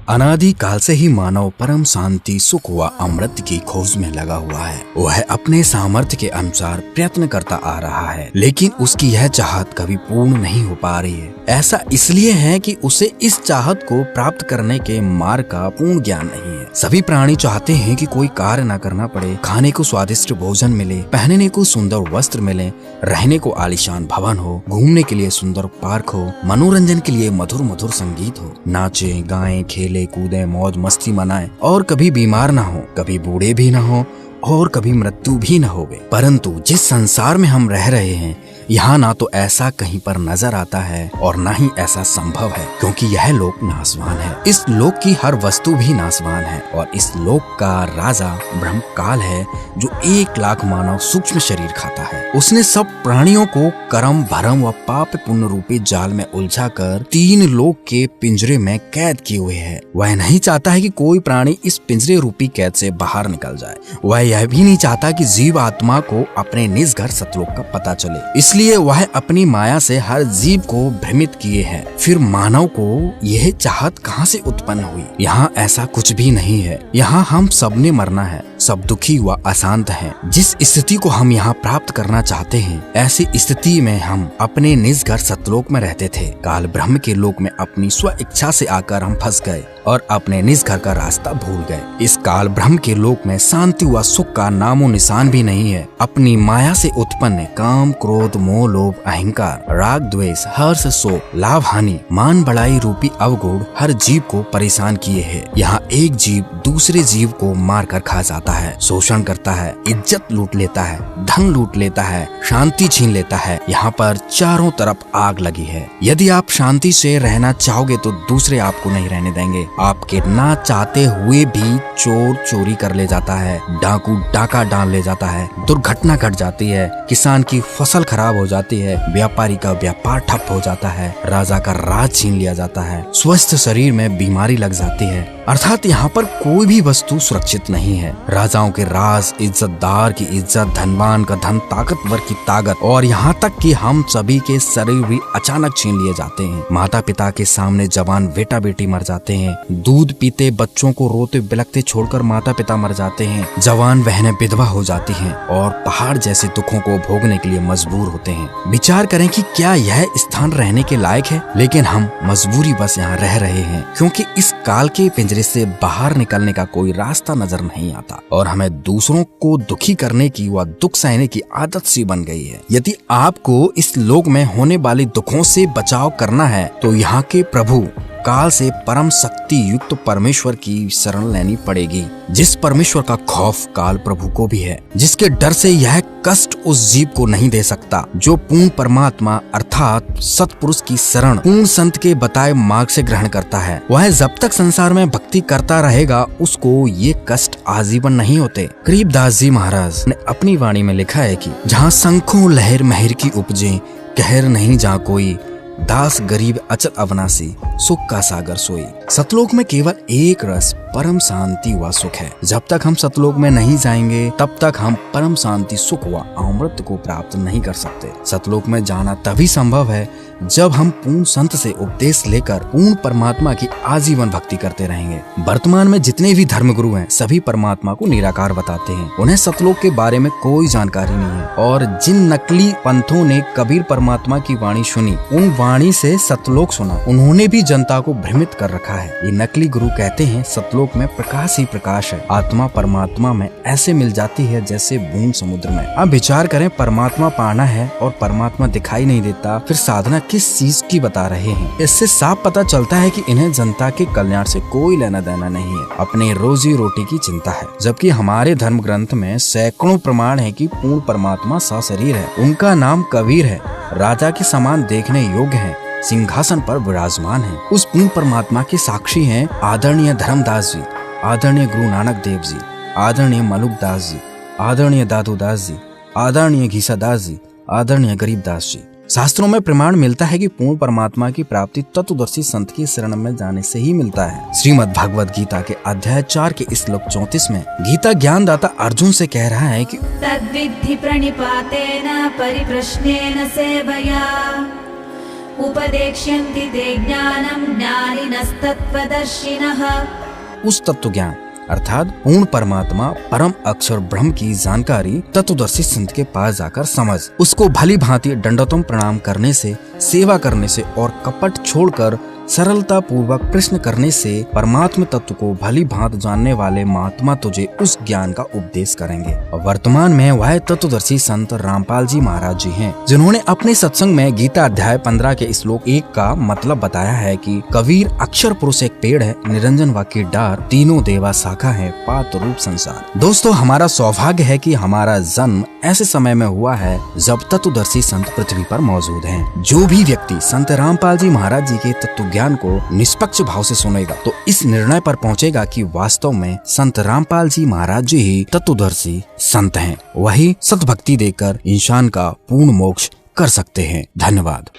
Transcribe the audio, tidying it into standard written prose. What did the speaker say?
अनादि काल से ही मानव परम शांति, सुख व अमृत की खोज में लगा हुआ है। वह अपने सामर्थ्य के अनुसार प्रयत्न करता आ रहा है, लेकिन उसकी यह चाहत कभी पूर्ण नहीं हो पा रही है। ऐसा इसलिए है कि उसे इस चाहत को प्राप्त करने के मार्ग का पूर्ण ज्ञान नहीं है। सभी प्राणी चाहते हैं कि कोई कार्य न करना पड़े, खाने को स्वादिष्ट भोजन मिले, पहनने को सुंदर वस्त्र मिले, रहने को आलीशान भवन हो, घूमने के लिए सुंदर पार्क हो, मनोरंजन के लिए मधुर मधुर संगीत हो, नाचे गाएं, खेले कूदे, मौज मस्ती मनाएं और कभी बीमार न हो, कभी बूढ़े भी न हो और कभी मृत्यु भी न होवे। परंतु जिस संसार में हम रह रहे हैं, यहाँ ना तो ऐसा कहीं पर नजर आता है और ना ही ऐसा संभव है, क्योंकि यह लोक नाशवान है। इस लोक की हर वस्तु भी नाशवान है और इस लोक का राजा ब्रह्म काल है, जो 1 लाख मानव सूक्ष्म शरीर खाता है। उसने सब प्राणियों को कर्म भरम व पाप पुण्य रूपी जाल में उलझाकर 3 लोक के पिंजरे में कैद किए हुए है। वह नहीं चाहता है कि कोई प्राणी इस पिंजरे रूपी कैद से बाहर निकल जाए। वह यह भी नहीं चाहता कि जीव आत्मा को अपने निज घर सतलोक का पता चले। इसलिए वह अपनी माया से हर जीव को भ्रमित किए है। फिर मानव को यह चाहत कहाँ से उत्पन्न हुई? यहाँ ऐसा कुछ भी नहीं है। यहाँ हम सबने मरना है, सब दुखी व अशांत हैं। जिस स्थिति को हम यहाँ प्राप्त करना चाहते हैं, ऐसी स्थिति में हम अपने निज घर सतलोक में रहते थे। काल ब्रह्म के लोक में अपनी स्व इच्छा से आकर हम फंस गए और अपने निज घर का रास्ता भूल गए। इस काल ब्रह्म के लोक में शांति व सुख का नामो निशान भी नहीं है। अपनी माया से उत्पन्न काम, क्रोध, मोह, लोभ, अहंकार, राग, द्वेष, हर्ष, शोक, लाभ, हानि, मान बढ़ाई रूपी अवगुण हर जीव को परेशान किए है। यहाँ एक जीव दूसरे जीव को मार कर खा जाता है, शोषण करता है, इज्जत लूट लेता है, धन लूट लेता है, शांति छीन लेता है। यहाँ पर चारों तरफ आग लगी है। यदि आप शांति से रहना चाहोगे तो दूसरे आपको नहीं रहने देंगे। आपके ना चाहते हुए भी चोर चोरी कर ले जाता है, डाकू डाका डाल ले जाता है, दुर्घटना घट जाती है, किसान की फसल खराब हो जाती है, व्यापारी का व्यापार ठप हो जाता है, राजा का राज छीन लिया जाता है, स्वस्थ शरीर में बीमारी लग जाती है। अर्थात यहाँ पर कोई भी वस्तु सुरक्षित नहीं है। राजाओं के राज, इज्जतदार की इज्जत, धनवान का धन, ताकतवर की ताकत और यहाँ तक कि हम सभी के शरीर भी अचानक छीन लिए जाते हैं। माता पिता के सामने जवान बेटा बेटी मर जाते हैं। दूध पीते बच्चों को रोते बिलखते छोड़कर माता पिता मर जाते हैं। जवान बहनें विधवा हो जाती हैं और पहाड़ जैसे दुखों को भोगने के लिए मजबूर होते हैं। विचार करें कि क्या यह स्थान रहने के लायक है? लेकिन हम मजबूरी बस यहाँ रह रहे हैं, क्योंकि इस काल के पिंजरे से बाहर निकलने का कोई रास्ता नजर नहीं आता और हमें दूसरों को दुखी करने की व दुख सहने की आदत सी बन गई है। यदि आपको इस लोक में होने वाले दुखों से बचाव करना है तो यहाँ के प्रभु काल से परम शक्ति युक्त परमेश्वर की शरण लेनी पड़ेगी, जिस परमेश्वर का खौफ काल प्रभु को भी है, जिसके डर से यह कष्ट उस जीव को नहीं दे सकता। जो पूर्ण परमात्मा अर्थात सतपुरुष की शरण पूर्ण संत के बताए मार्ग से ग्रहण करता है, वह जब तक संसार में भक्ति करता रहेगा उसको ये कष्ट आजीवन नहीं होते। गरीबदास जी महाराज ने अपनी वाणी में लिखा है कि जहाँ शंखों लहर महर की उपजे, कहर नहीं जहाँ कोई, दास गरीब अचल अवनासी, सुख का सागर सोई। सतलोक में केवल एक रस परम शांति व सुख है। जब तक हम सतलोक में नहीं जाएंगे तब तक हम परम शांति, सुख व अमृत को प्राप्त नहीं कर सकते। सतलोक में जाना तभी संभव है जब हम पूर्ण संत से उपदेश लेकर पूर्ण परमात्मा की आजीवन भक्ति करते रहेंगे। वर्तमान में जितने भी धर्मगुरु हैं सभी परमात्मा को निराकार बताते हैं। उन्हें सतलोक के बारे में कोई जानकारी नहीं है और जिन नकली पंथों ने कबीर परमात्मा की वाणी सुनी, उन वाणी से सतलोक सुना, उन्होंने भी जनता को भ्रमित कर रखा है। ये नकली गुरु कहते हैं सतलोक में प्रकाश ही प्रकाश है, आत्मा परमात्मा में ऐसे मिल जाती है जैसे बूंद समुद्र में। अब विचार करें, परमात्मा पाना है और परमात्मा दिखाई नहीं देता, फिर साधना किस चीज की बता रहे हैं? इससे साफ पता चलता है कि इन्हें जनता के कल्याण से कोई लेना देना नहीं है, अपने रोजी रोटी की चिंता है। जबकि हमारे धर्म ग्रंथ में सैकड़ों प्रमाण है कि पूर्ण परमात्मा सशरीर है, उनका नाम कबीर है, राजा के समान देखने योग्य है, सिंहासन पर विराजमान है। उस पूर्ण परमात्मा के साक्षी हैं आदरणीय धर्मदास जी, आदरणीय गुरु नानक देव जी, आदरणीय मलुकदास जी, आदरणीय दादूदास जी, आदरणीय घीसादास जी, आदरणीय गरीबदास जी। शास्त्रों में प्रमाण मिलता है कि पूर्ण परमात्मा की प्राप्ति तत्वदर्शी संत की शरण में जाने से ही मिलता है। श्रीमद् भगवद गीता के अध्याय 4 के श्लोक 34 में गीता ज्ञानदाता अर्जुन से कह रहा है कि तद्विद्धि प्रणिपातेन परिप्रश्नेन सेवया उपदेक्ष्यन्ति ते ज्ञानं ज्ञानिनस्तत्त्वदर्शिनः। उस तत्व ज्ञान अर्थात पूर्ण परमात्मा परम अक्षर ब्रह्म की जानकारी तत्वदर्शी संत के पास जाकर समझ, उसको भली भांति दंडोतम प्रणाम करने से, सेवा करने से और कपट छोड़कर सरलता पूर्वक प्रश्न करने से परमात्म तत्व को भली भांत जानने वाले महात्मा तुझे उस ज्ञान का उपदेश करेंगे। वर्तमान में वह तत्वदर्शी संत रामपाल जी महाराज जी हैं, जिन्होंने अपने सत्संग में गीता अध्याय 15 के श्लोक 1 का मतलब बताया है कि कबीर अक्षर पुरुष एक पेड़ है, निरंजन वाक्य डार, तीनों देवा शाखा है, पात रूप संसार। दोस्तों, हमारा सौभाग्य है कि हमारा जन्म ऐसे समय में हुआ है जब तत्वदर्शी संत पृथ्वी पर मौजूद हैं। जो भी व्यक्ति संत रामपाल जी महाराज जी के तत्व ज्ञान को निष्पक्ष भाव से सुनेगा तो इस निर्णय पर पहुंचेगा कि वास्तव में संत रामपाल जी महाराज जी ही तत्वदर्शी संत हैं। वही सतभक्ति देकर इंसान का पूर्ण मोक्ष कर सकते हैं। धन्यवाद।